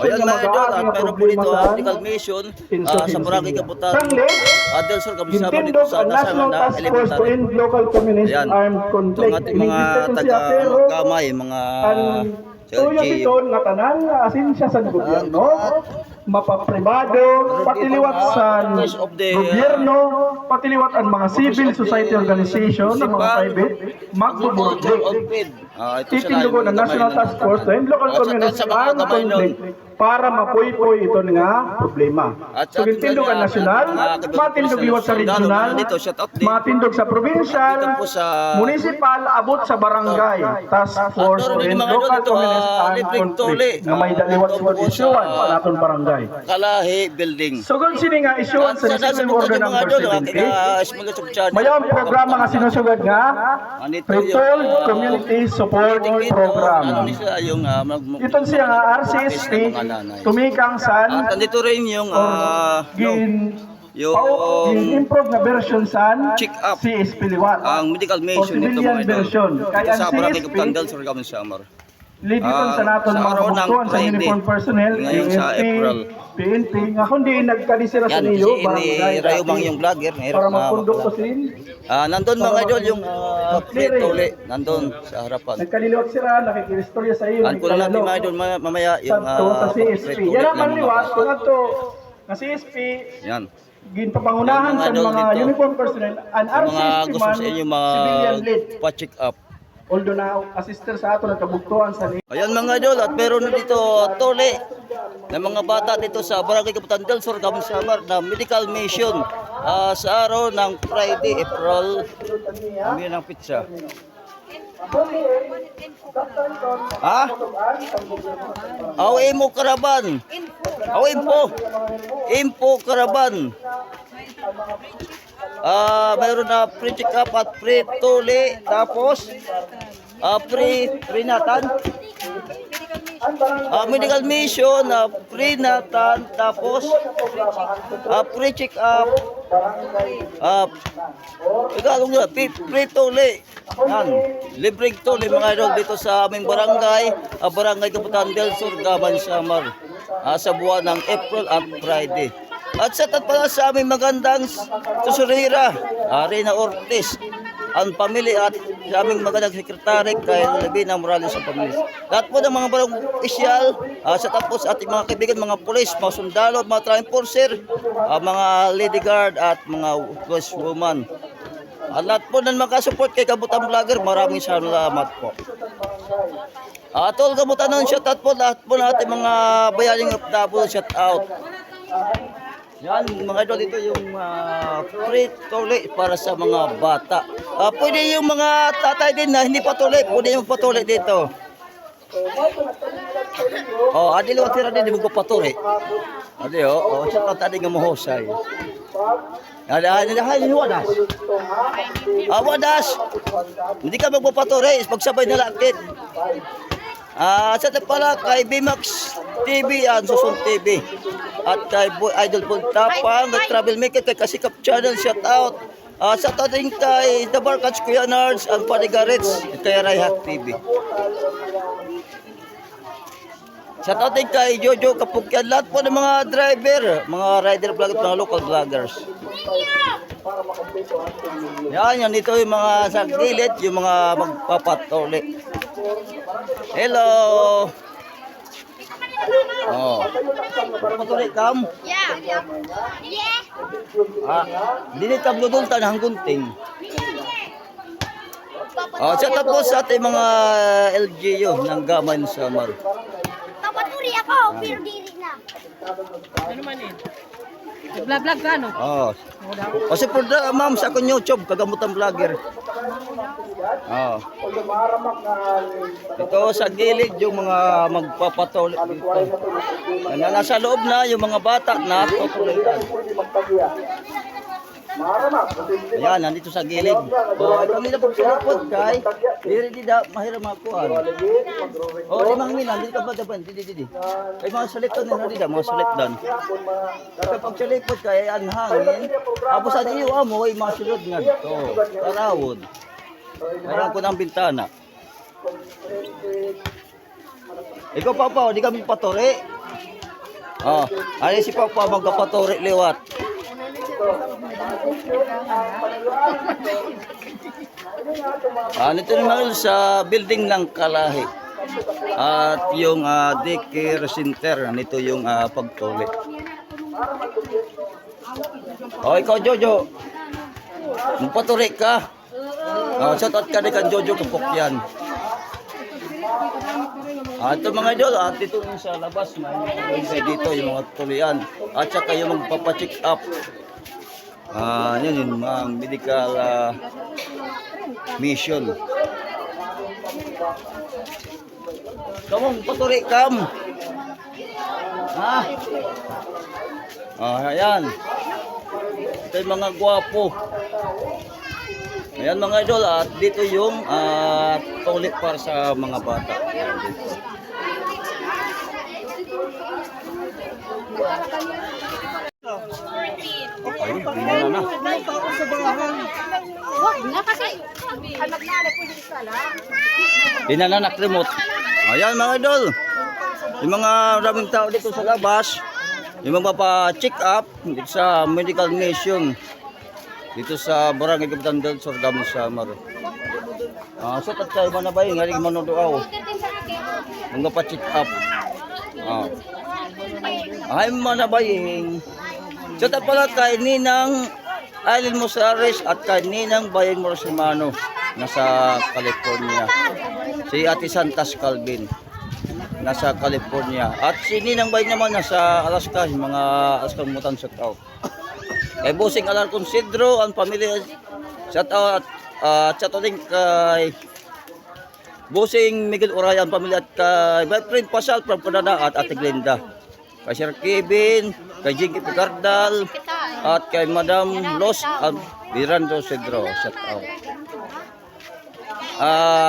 Ayan mga idol, at meron po dito medical mission sa Barangay Kabutan. Del Sur, Kabisama dito sa National Elementary. Ayan, ito ang ating mga taga-kamay, mga tuyo dito nga tanan nga asensya sa gobyerno, mapapribado, patiliwat sa gobyerno, patiliwat ang mga civil society organization, ang mga private, magbubulog. Titindugo ng National Task Force and local communities ang conflict para mapuy-puy ito nga problema. So, tindog ang nasyonal, matindog liwat sa regional, matindog sa provincial, municipal, abot sa barangay, task force and local communities ang conflict na may daliwat sa isyuan sa naton barangay. Kalahi Building. So, kung sini nga isyuan sa Discipline Order number 70, may ang programa nga sinusugad nga Retold Community Support Program. Ito siya nga RCSP, tumikang san, nandito rin yung improve na version san check up CSP liwat. Ang medical mission nito mga version. Kaya sa ang Barangay CSP, Kabutan Del Sur, Samar. liditon sa naton mga kabutuan sa uniform personnel, ngayon sa April. PNP, nga kundi nagkalisira sa niyo, barangay. Rayo mang yung vlogger, para magpundok ko sin. Nandun mga idol yung Tole, nandun sa harapan. Nagkaliliwat sila, nakikilistorya sa iyo. Ano lang natin mga idol mamaya yung sa CSP. Yan ang manliwas, kung ito, na CSP, yan. Ginpapangunahan sa mga uniform personnel, an RCSP gusto man, sa inyo civilian lead. pa-check up. Although na assister sa ato na kabuktuan sa ni. Ayan mga idol, at meron na dito Tole ng mga bata dito sa Barangay Kabutan Del Sur, Samar na medical mission sa araw ng Friday, April. Amin ang pizza. Ha? Aw mo karaban. Aw info karaban. Mayroon na pre-check up at pre-tuli, tapos pre-natan, medical mission, pre-natan, tapos pre-check up, pre-tuli. Yan, libreng tuli mga idol dito sa aming barangay, Barangay Kabutan Del Sur, Samar, sa buwan ng April at Friday. At sa pala sa aming magandang susurira, Reyna Ortiz, ang pamilya at sa aming magandang sekretary kay Levina Morales sa pamilya. Lahat po ng mga barang opisyal, sa tapos ating mga kaibigan, mga pulis, mga sundalo, mga traffic enforcer, mga lady guard at mga police woman. At lahat po ng makasupport kay Kabutan Vlogger, maraming salamat po. Tol Kabutan ng shoutout po, lahat po natin mga bayaning of double shoutout. Yan mga idol, dito yung free tole para sa mga bata. Pwede yung mga tatay din na hindi patuli, pwede yung patuli dito. Adi liwat tira din, di mo patuli. Adi siya tatay nga mahusay. Adi wadas. Wadas. Hindi ka magpapatuli, pagsabay na lakit. Sa pala kay Bimax TV yan, Susun TV. At kay Idol Puntapang, kay Travel Maker, kay Kasikap Channel, shout out. Sa tating kay The Barkats, Kuya Nards, ang Panigarets, kay Rayhak TV. Sa tating kay Jojo Kapukyan, lahat po ng mga driver, mga rider vlog at mga local vloggers. Yan, dito yung mga sa gilid, yung mga magpapatuli. Hello. Patuloy kam? Yeah. Dili kam dudultan hanggang ting. Sa tapos sa ating mga LGU ng Gamay ng Samar. Papaturi ako, pero dili na. Ano man eh? Vlog ka, no? Kasi po ma'am sa akong YouTube, Kagamutan Vlogger. Ito sa gilid yung mga magpapatuloy dito. Nasa loob na yung mga bata na tutuloyan. Ayan, nandito sa gilid. Kami na po sinapod kay diri di da mahirap makuha. Limang milan, dito ka ba dapan? Didi. Ay mga salipod na dida, mga salipdan. Kapag salipod kay ang hangin, tapos sa iyo amo ay mga sulod nga to. Tarawod. Mayroon ko ng bintana. Ikaw papa, di kami patore. Oh, ali si Papa magkapaturi liwat. Nito naman sa building ng Kalahi. At yung daycare center, nito yung pagtuli. Oh, ikaw Jojo. Magpaturi ka. Shout out ka kan Jojo Kapukyan. Ito mga idol, dito yung sa labas, may dito yung mga tulian. At saka yung magpapacheck up. Yan yung mga medical mission. Kamong paturi kam. Ayan. Ito yung mga gwapo. Ayan mga idol, at dito yung tulik para sa mga bata. Ayan, dito. Ayun, binala na. Wag na kasi. Anak na, pwede isa lang. Binala na remote. Ayan mga idol. Yung mga maraming tao dito sa labas, yung mga pa-check up dito sa medical mission. Dito sa Barangay Kapitan del Sur, Gaman Samar. So tat kayo man na ba yung haling manodoaw? Mga pa-check up. Ay man na ba yung so tat pala kay Ninang Aileen Mosares at kay Ninang Bayan Morsimano nasa California. Si Ate Santas Calvin nasa California. At si Ninang Bayan naman nasa Alaska, yung mga Alaska Mutan shout out. Kay Busing Alarcon Sidro, ang pamilya, shout out, shout out din kay Busing Miguel Uraya, ang pamilya, at kay my friend Pasal from Canada at Ate Glenda. Kay Sir Kevin, kay Jinky Picardal, at kay Madam Los at Mirando Sidro, shout out.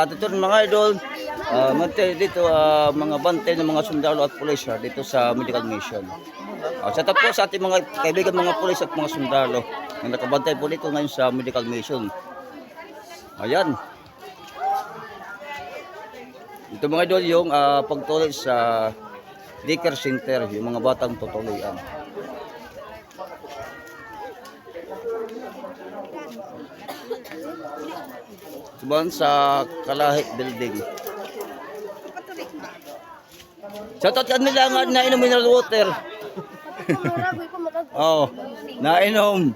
Dito mga idol, dito mga bantay ng mga sundalo at pulis dito sa medical mission. Sa tapos sa ating mga kaibigan mga pulis at mga sundalo na nakabantay po dito ngayon sa medical mission. Ayan. Ito mga idol yung pagtuloy sa daycare center, yung mga batang tutuloyan. Diban sa Kalahi building. Shoutout ka nila nga nainom mineral water. Oh, nainom.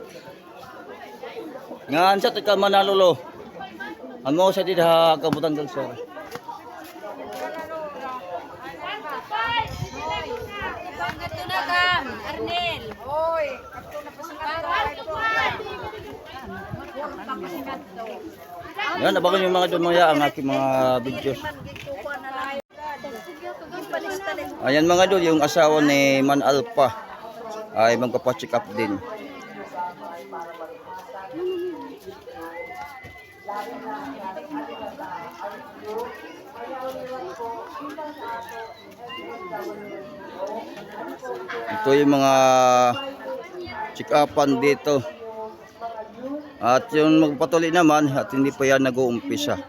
Nga shoutout ka Manalolo. Ano sa dida Kabutan del Sur. Arnel. Oy, ato na Yan, abangan yung mga dumaya ang aking mga videos. Ayan mga idol, yung asawa ni Man Alpha ay magpapacheck up din. Ito yung mga check-upan dito. At yung magpatuloy naman at hindi pa yan nag-uumpisa.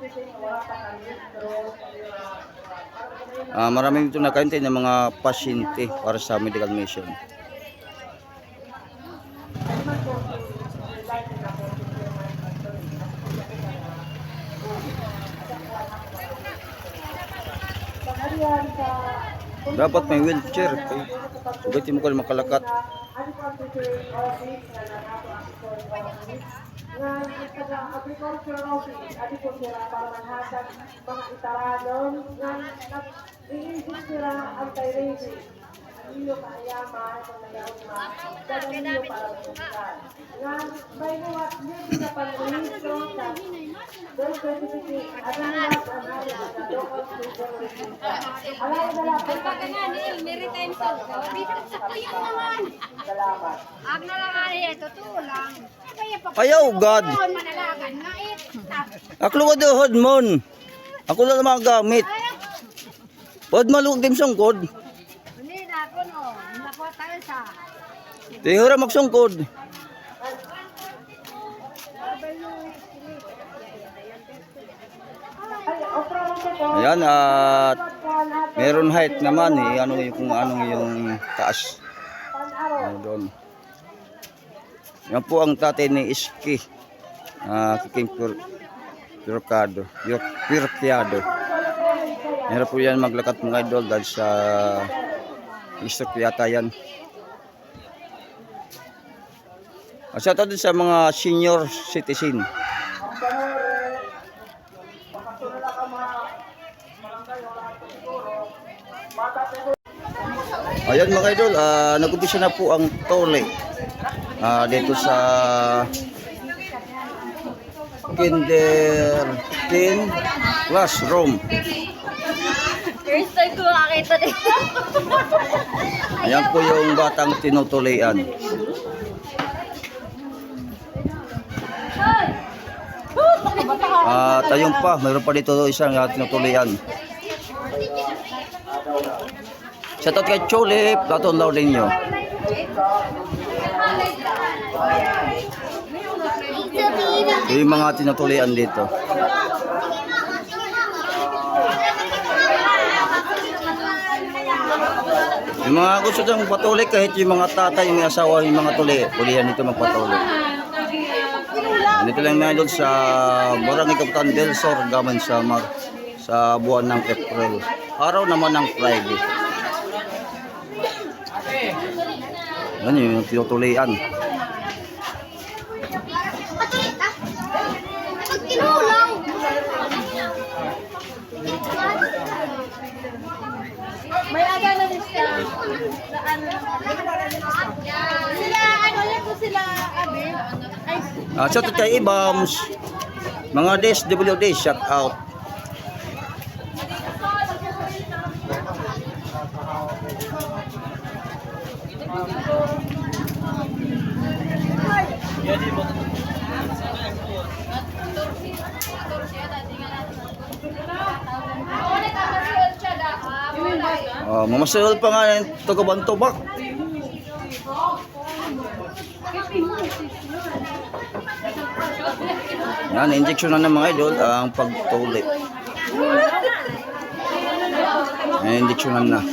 Maraming dito nakaintay ng mga pasyente para sa medical mission. Dapat may wheelchair. Sugat mo ko makalakat. Agricultural office, agricultura para manhatag mga itaradon nga nag-iisip sila anti-racism. Iyo kaayaman, pagnayaman, dadang iyo para mabukan. Nga, may nuwat niyo sa panrehistro sa birth certificate, adalat ang hari sa local state registrar. Alay na lang po sa Maritime South. Salamat. Ang nalangari ito, tulang. Ayaw, God. Manalagan nga Ako ka doon, mon. Ako lang mga gamit. Huwag malugod din sungkod. Hindi na ako no. Nakuha tayo sa. Tingura magsungkod. Ayan, at Meron height naman eh. Ano yung kung anong yung taas. Ano doon. Yan po ang tatay ni Iski. Kiking Pircado. Meron po yan maglakat mga idol dahil sa stroke yata yan. Shout out din sa mga senior citizen. Ayan mga idol, nag-umpisa na po ang tole dito sa kindergarten classroom. First time ko makakita dito. Ayan po yung batang tinutulian. Tayong pa, mayroon pa dito isang tinutulian. Shoutout kay Chole, Platon Laudenyo. Yung mga tinutulian dito. Yung mga gusto dang patuloy kahit yung mga tatay, yung may asawa, yung mga tuli, pulihan dito magpatuloy. Dito lang na doon sa Barangay Kapitan del Sur, Gaman Samar, sa buwan ng April. Araw naman ng Friday. Yan yung tinutulian. May aga na din siya. Sila, ano lang po sila, Abe? Shout out kay Ibams. Mga DSWD, shout out. Mamasyal pa nga ng Tugabantubak. Yan, injection na ng mga idol ang pagtuli. Injection na.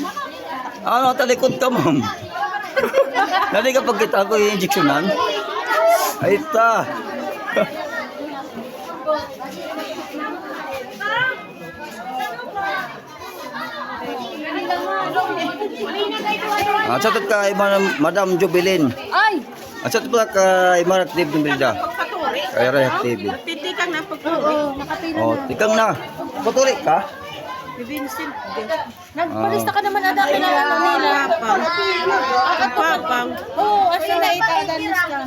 Ano, talikod ka, ma'am. Nari ka pagkita ko yung injectionan. Ay, ta. Shout out kay Madam Jubilin. Ay! Shout out pala kay Marat Dib Nimbrida. Kay Rayat TV. Titikang na pagpapuri. Oh, tikang na. Patuloy ka? Vincent. Nagpalista ka naman ada kailangan ano nila. Papang. Oo, asa na itadalis ka.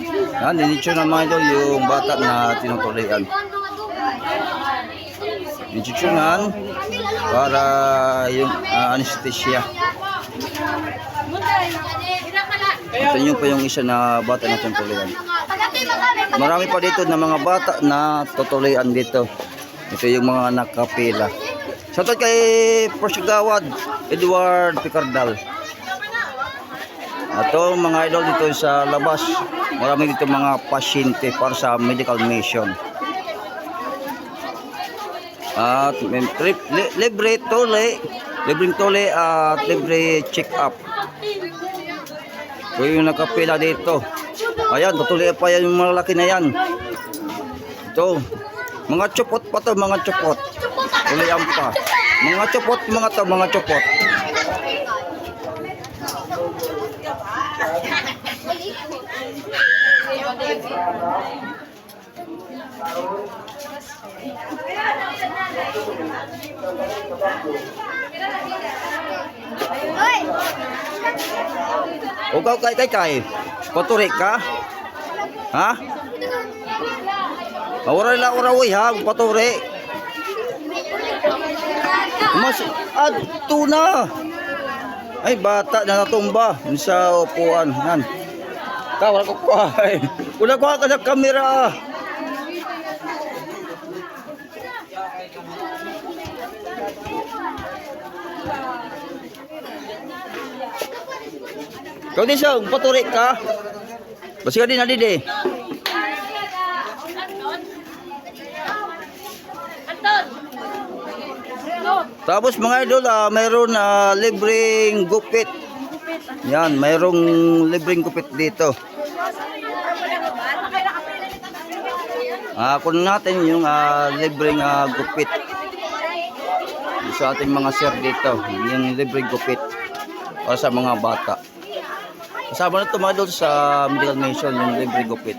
Yan, injection na mga idol yung bata na tinutulian. Injectionan para yung anesthesia. Ito nyo pa yung isa na bata na tinutulian. Marami pa dito na mga bata na tutulian dito. Ito yung mga nakapila. Shoutout kay Prosigawad Edward Picardal. Ito mga idol dito sa labas. Marami dito mga pasyente para sa medical mission. At libre tole at libre check up. So yung nakapila dito. Ayan, tutuloy pa yan yung malaki na yan. Ito, mga chupot pa to, mga chupot. Tuloyan pa. Mga chupot, mga chupot. Ugaw kay. Paturik ka? Ha? Ora-ora ha, paturik. Mas adto na. Ay bata na natumba sa upuan. Yan. Kawal ko kuhay. Wala ko ka sa kamera. Kau di siya, paturik ka. Basi ka din na didi. Anton! Anton! Tapos mga idol, mayroon libreng gupit. Yan, mayroong libreng gupit dito. Kunin natin yung libreng gupit sa ating mga sir dito. Yung libreng gupit para sa mga bata. Kasama na ito mga idol sa medical mission, yung libreng gupit.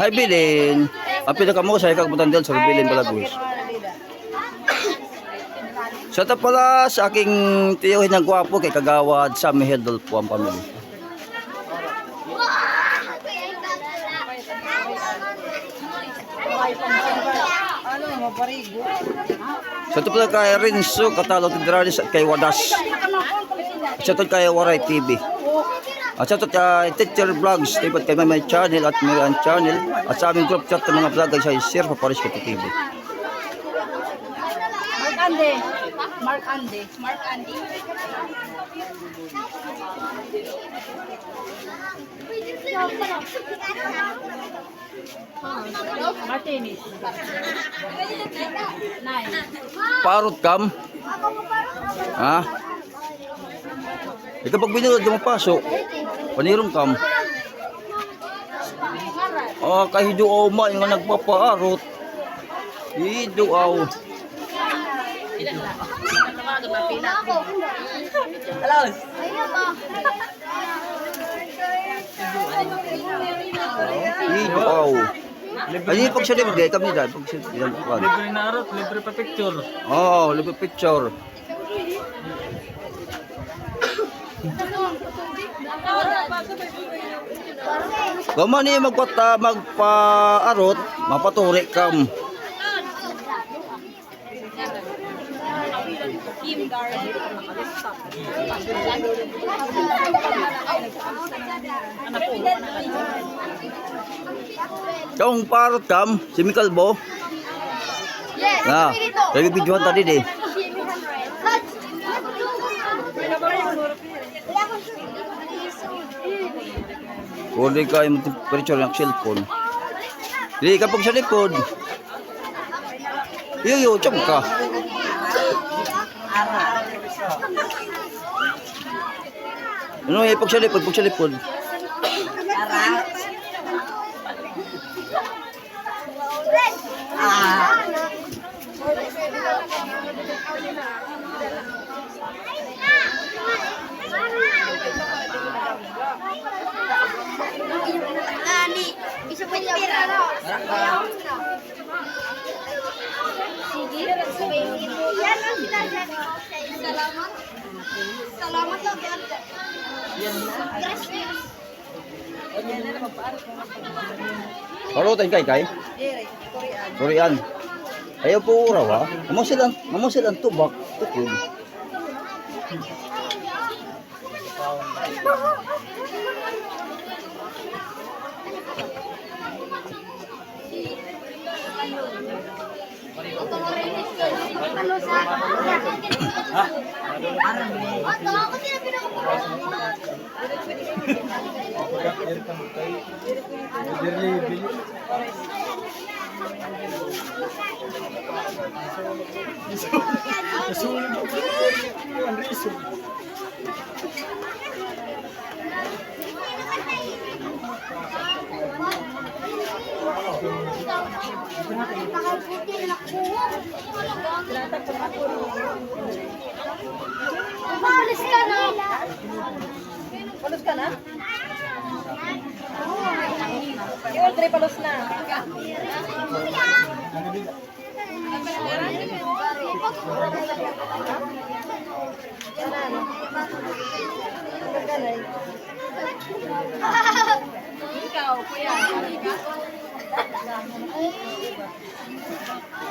Hi Bilin. Apil ka mo sa ikang Butandel sa Bilin Balagos. Sa pala sa aking tiyuhin ng gwapo kay Kagawad sa Mihedol po ang pamilya. Sa pala kay Renzo Catalog Tidralis at kay Wadas. Sa kay Waray TV. At sa Teacher Vlogs, tibat kay may channel at may channel. At sa aming group chat ng mga vlog ay sa share pa Paris Kati TV. Mark Andy. Martinez. Parot kam. Ikaw pag binulod yung pasok, panirong kam. Kahido oma yung nagpapaarot. Hido aw. Hido aw. Ay, pag siya libre, kami dahil. Pag siya Libre na arot, libre pa picture. libre picture. Gaman niya magpa-arot, mapaturi kam. Kung parot kam, si Mikalbo. Yes, Lagi videoan tadi deh. Kundi ka yung temperature ng cellphone. Hindi ka pag sa likod. Iyo, chum ka. Ano yung pag sa likod? Isa pa yung pira. Sige. Yan ang sinasabi. Salamat. Salamat lang. Parutan kay? Korean. Ayaw po uraw ha. Amo silang tubak. Tukod. Palis ka na. Palos ka na? Yung Audrey, palos na. Ikaw, kuya.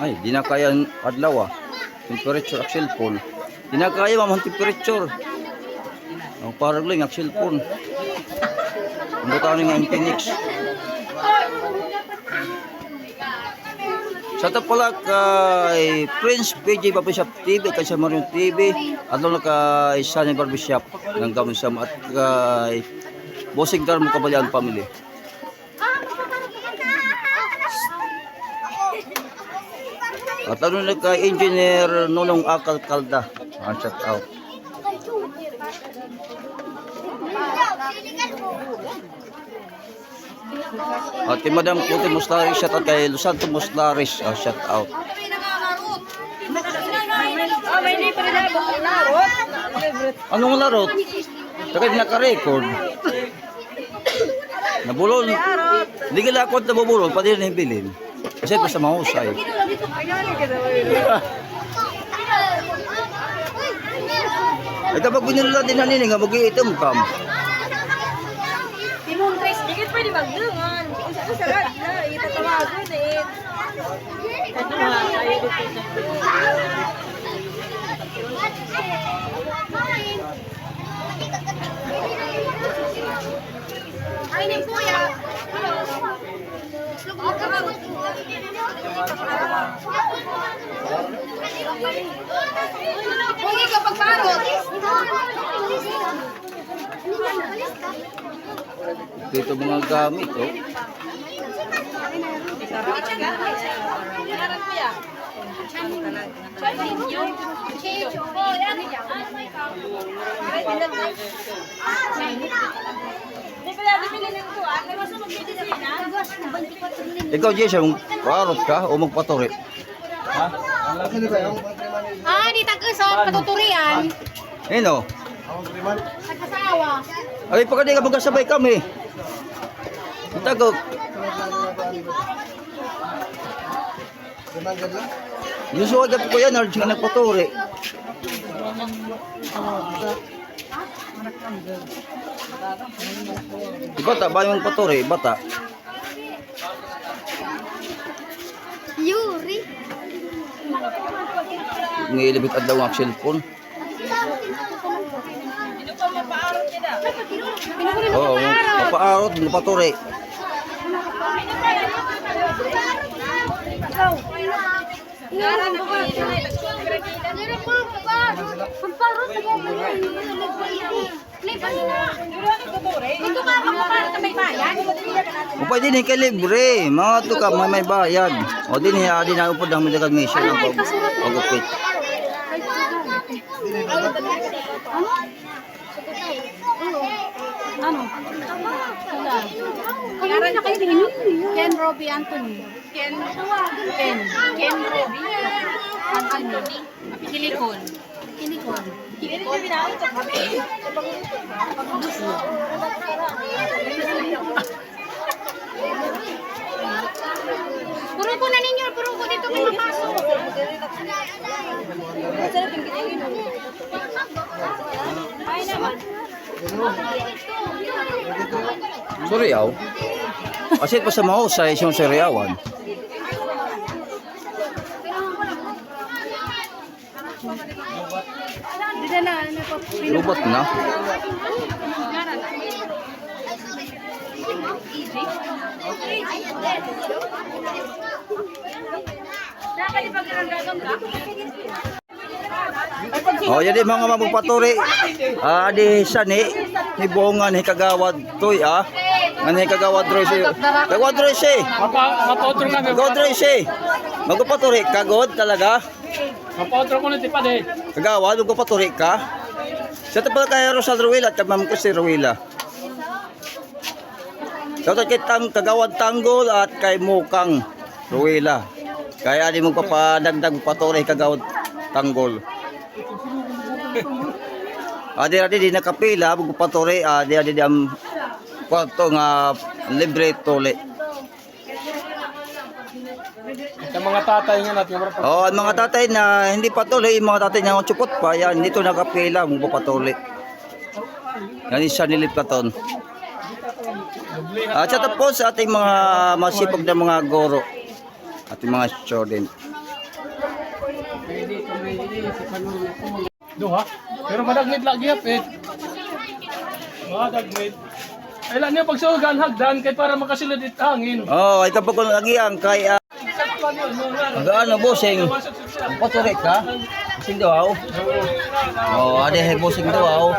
Ay, di na kaya adlaw temperature ang cellphone. Di na kaya mamang temperature. Ang parang lang ang cellphone. Ang butaw nga Infinix. Sa tapala kay Prince PJ Barbershop TV, kay sa Marion TV, at doon kay Sunny Barbershop ng Gamunsam at kay Bossing Darmo Kabayan Family. At ano na kay Engineer Nonong Akal Kalda. Shout out. At kay Madam Puti Muslaris, shout out kay Lusanto Muslaris, shout out. Anong larot? Saka naka-record. Nabulol. Hindi ka lakot na bubulol, pati rin hibilin. Kasi ito sa mahusay. Ay kapag binilala din nanin nga mag-iitom kam. Timong Tres, dikit pwede magdungan. Kung sarap na, itatawagan eh. Ay, ni kuya. Huwag ka pagparot. Dito mga gamit, oh. Ikaw, Jason, parot ka o magpaturi? Di tag-isot, patuturian. Ino? Nagkasawa. Ay, pagka di ka magkasabay kami. Tagog. Gusto agad ko yan, Arj, nga nagpaturi. Bata, ba yung paturi? Bata. Yuri. Ngilibit at daw ang cellphone. Oo, mapaarot, mapaturi. O pwede din kay libre, mga ito ka may bayad. O din hiya, din na upod ang medical mission ng pag-upit. Ano? Kaya na kayo din. Ken Robbie Anthony. Ken Robbie Anthony. Kilikon. Kilikon. Puro ko na ninyo, puro ko dito may mapasok. Ay naman. Suryaw? Kasi pa sa mahusay, siyang suryawan. Lubot na. Oh, jadi mga mabupaturi. Di sani ni bongan ni kagawad toy Ngani kagawad roy si. Kagawad roy si. Mapotro nga. Kagawad roy si. Magpaturi kagod talaga. Mapotro ko na tipad eh. Kagawad magpaturi ka. Sa tapal kay Rosal Ruila at ma'am ko si Ruila. Dapat kay kagawad Tanggol at kay Mukang Ruila. Kaya di mo papadagdag paturi kagawad Tanggol. Adi di nakapila magpaturi adi am kwarto nga libre tole. Yung mga tatay nga natin. Oh, ang mga tatay na hindi patuloy, yung mga tatay na chupot pa, yan dito nakapila magpapatuloy. Yan isa niliplaton. At sa tapos sa ating mga masipag na mga goro, ating mga student. Duha. Pero madagmit lagi hapit. Madagmit. Ay lang niya pagsugal hagdan kay para makasilid it hangin. Oh, ay kapag ko lagi ang kay Ano, bossing? Patuloy ka? Bossing daw. Oh, ada hay bossing daw.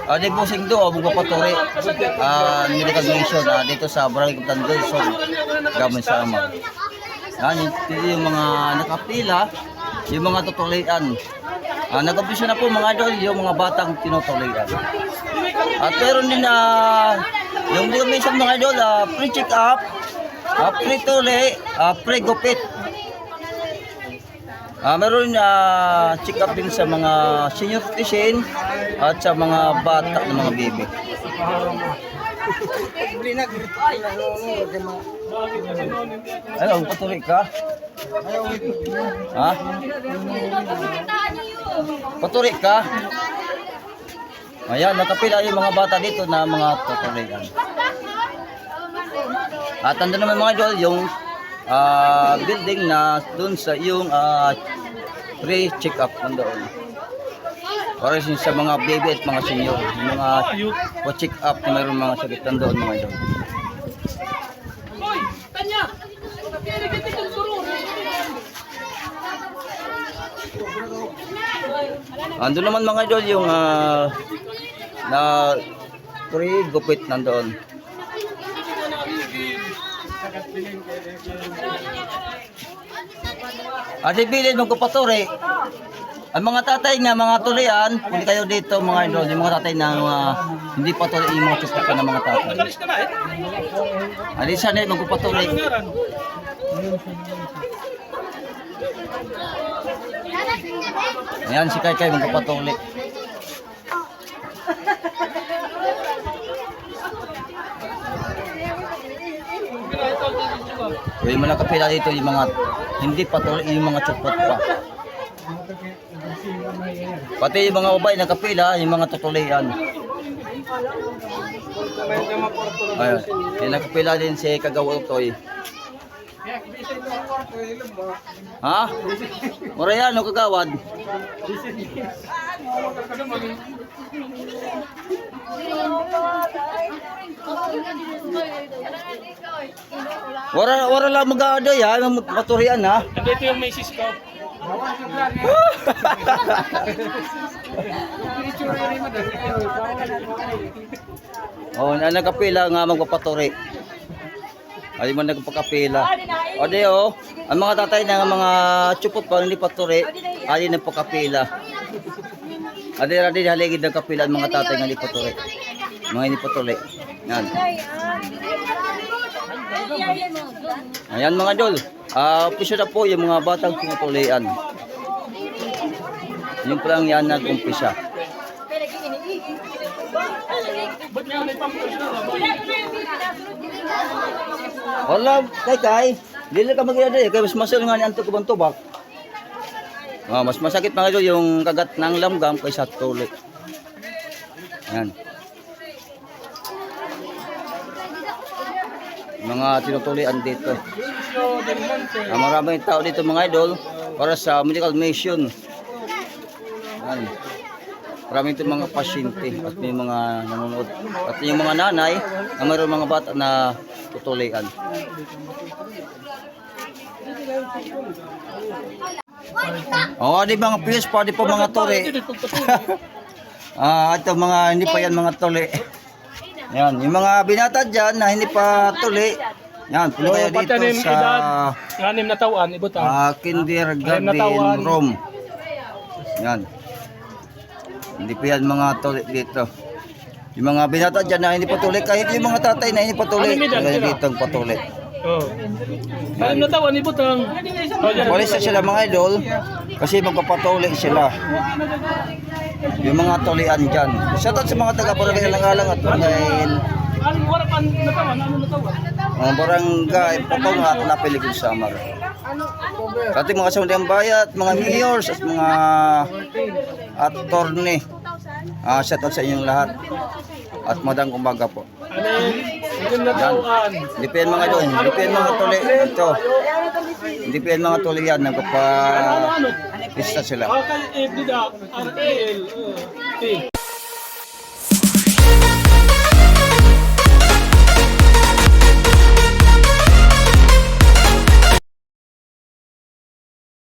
Ada bossing daw, magpapatuloy. Medical mission dito sa Barangay Tandol, so gamit sa ama. Ito yung mga nakapila, yung mga tutulian. Nag-umpisa na po mga idol, yung mga batang tinutulian. At meron din yung minsan mga idol, pre-check up, pre-tuli, pre-gupit. Meron check up din sa mga senior citizen at sa mga bata ng mga baby. Ano, patuloy ka? Ha? Patuloy ka? Ayan, nakapila yung mga bata dito na mga tutulian. At ando naman mga idol, yung building na dun sa yung pre-check up nandoon. Para sa mga baby at mga senior, yung mga check up na mayroong mga sakit nandoon mga idol. Ando naman mga idol yung na pre-gupit nandoon. At ibilin magpapaturi. Ang mga tatay nga mga tulian, kung kayo dito mga idol, yung mga tatay na hindi patuloy yung mga tustukan ng mga tatay. Alisan na magpapaturi. Ayan si Kay magpapaturi. Yung mga nakapila dito yung mga hindi patuloy yung mga tsupot pa. Pati yung mga ubay nakapila yung mga tutulian. Ayun, yung nakapila din si Kagawutoy. Ha? Mura yan, no kagawad? Wala lang mag-aaday ha, maturian ha. Dito yung misis ko. Oh, nagkapila nga magpapaturi. Ay man nagpakapila. O di ang mga tatay ng mga tsupot pa hindi paturi, ay nagpakapila. Adi haligid ng kapila ang mga tatay nga hindi paturi. Mga hindi paturi. Yan. Ayan mga idol. Umpisa na po yung mga batang tinutulian. Yung pa lang yan nag-umpisa. Wala, kay. Dili ka mag-iada kay mas masal nga ni anto kubang tubak. Mas masakit mga idol yung kagat ng langgam kaysa tuli. Yan. Mga tinutulian dito. Maraming tao dito mga idol para sa medical mission. Yan. Maraming ito mga pasyente at may mga nanonood. At yung mga nanay na mayroon mga bata na tutulian. Di mga piyes pa, di pa mga tuli. Ito mga hindi pa yan mga tuli. Yan, yung mga binata dyan na hindi pa tuli. Yan, puno kayo dito sa 6 na tauan, ibutang. kindergarten room. Yan. Hindi pa yan mga tuli dito. Yung mga binata dyan na hindi pa tuli, kahit yung mga tatay na hindi pa tuli, dito ang patuli. Oh. 6 na tauan, ibutang. Walis na sila mga idol, kasi magpapatuli sila. Yung mga tulian dyan. Shoutout sa mga taga-barangay Alang-alang at barangay mga barangay Papong at Napiligod Samar. Ating mga kasundiang bayat, mga mayors at mga attorney. Shoutout sa inyong lahat. At madang umaga po. Dipian mga doon, dipian mga tuli ito. Dipian mga tuli yan, nagpapalista sila.